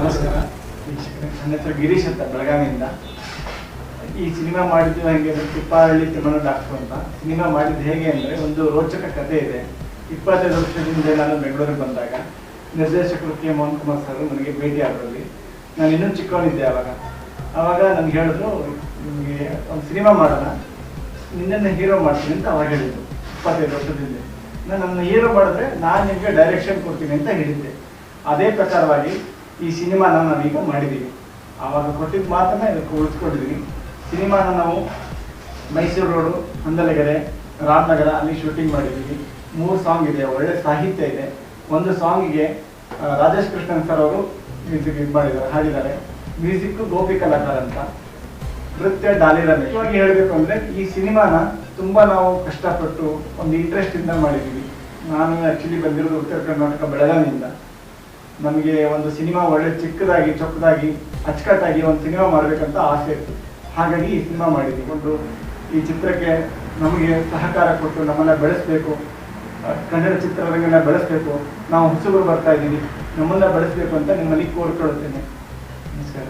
ನಮಸ್ಕಾರ ವೀಕ್ಷಕರೇ, ನನ್ನ ಹೆಸರು ಗಿರೀಶ್ ಅಂತ ಬೆಳಗಾವಿಯಿಂದ. ಈ ಸಿನಿಮಾ ಮಾಡಿದ್ದು ಹಾಗೆ ತಿಪ್ಪಾರಳ್ಳಿ ತಿಮ್ಮಣ್ಣ ಡಾಕ್ಟರ್ ಅಂತ. ಸಿನಿಮಾ ಮಾಡಿದ್ದು ಹೇಗೆ ಅಂದರೆ, ಒಂದು ರೋಚಕ ಕಥೆ ಇದೆ. 25 ವರ್ಷದಿಂದ ನಾನು ಬೆಂಗಳೂರಿಗೆ ಬಂದಾಗ ನಿರ್ದೇಶಕರು ಕೆ ಮೋಹನ್ ಕುಮಾರ್ ಸರ್ ನನಗೆ ಭೇಟಿ ಆದ್ರಲ್ಲಿ. ನಾನು ಇನ್ನೂ ಚಿಕ್ಕವನಿದ್ದೆ ಆವಾಗ ನನಗೆ ಹೇಳಿದ್ರು, ನಿಮಗೆ ಒಂದು ಸಿನಿಮಾ ಮಾಡೋಣ, ನಿನ್ನನ್ನು ಹೀರೋ ಮಾಡ್ತೀನಿ ಅಂತ ಅವಾಗ ಹೇಳಿದ್ರು. 25 ವರ್ಷದಿಂದ ನನ್ನ ಹೀರೋ ಮಾಡಿದ್ರೆ ನಾನು ನಿಮಗೆ ಡೈರೆಕ್ಷನ್ ಕೊಡ್ತೀನಿ ಅಂತ ಹೇಳಿದ್ದೆ. ಅದೇ ಪ್ರಕಾರವಾಗಿ ಈ ಸಿನಿಮಾನ ನಾವೀಗ ಮಾಡಿದ್ದೀವಿ. ಆವಾಗ ಕೊಟ್ಟಿದ್ದ ಮಾತನ್ನ ಇದಕ್ಕೆ ಉಳಿಸ್ಕೊಂಡಿದ್ದೀವಿ. ಸಿನಿಮಾನ ನಾವು ಮೈಸೂರು ರೋಡು, ಹಂದಲಗೆರೆ, ರಾಮನಗರ ಅಲ್ಲಿ ಶೂಟಿಂಗ್ ಮಾಡಿದ್ದೀವಿ. 3 ಸಾಂಗ್ ಇದೆ, ಒಳ್ಳೆ ಸಾಹಿತ್ಯ ಇದೆ. ಒಂದು ಸಾಂಗಿಗೆ ರಾಜೇಶ್ ಕೃಷ್ಣನ್ ಸರ್ ಅವರು ಮ್ಯೂಸಿಕ್ ಮಾಡಿದ್ದಾರೆ, ಹಾಡಿದ್ದಾರೆ. ಮ್ಯೂಸಿಕ್ ಗೋಪಿ ಕಲಾಕಾರ ಅಂತ, ನೃತ್ಯ ಡಾಲಿ ರಮೇಶ್. ಇವಾಗ ಹೇಳಬೇಕು ಅಂದರೆ, ಈ ಸಿನಿಮಾನ ತುಂಬ ನಾವು ಕಷ್ಟಪಟ್ಟು ಒಂದು ಇಂಟ್ರೆಸ್ಟ್ ಇಂದ ಮಾಡಿದ್ದೀವಿ. ನಾನು ಆ್ಯಕ್ಚುಲಿ ಬಂದಿರೋದು ಉತ್ತರ ಕರ್ನಾಟಕ ಬೆಳಗಾವಿಯಿಂದ. ನಮಗೆ ಒಂದು ಸಿನಿಮಾ ಒಳ್ಳೆ ಚಿಕ್ಕದಾಗಿ, ಚೊಕ್ಕದಾಗಿ, ಅಚ್ಚುಕಟ್ಟಾಗಿ ಒಂದು ಸಿನಿಮಾ ಮಾಡಬೇಕಂತ ಆಸೆ ಇತ್ತು. ಹಾಗಾಗಿ ಈ ಸಿನಿಮಾ ಮಾಡಿದ್ದೀವಿ. ಒಂದು ಈ ಚಿತ್ರಕ್ಕೆ ನಮಗೆ ಸಹಕಾರ ಕೊಟ್ಟು ನಮ್ಮನ್ನು ಬೆಳೆಸಬೇಕು, ಕನ್ನಡ ಚಿತ್ರರಂಗನ ಬೆಳೆಸಬೇಕು. ನಾವು ಹೊಸಬರು ಬರ್ತಾ ಇದ್ದೀವಿ, ನಮ್ಮನ್ನು ಬೆಳೆಸಬೇಕು ಅಂತ ನಿಮ್ಮಲ್ಲಿ ಕೋರ್ಕೊಳ್ಳುತ್ತೇನೆ. ನಮಸ್ಕಾರ.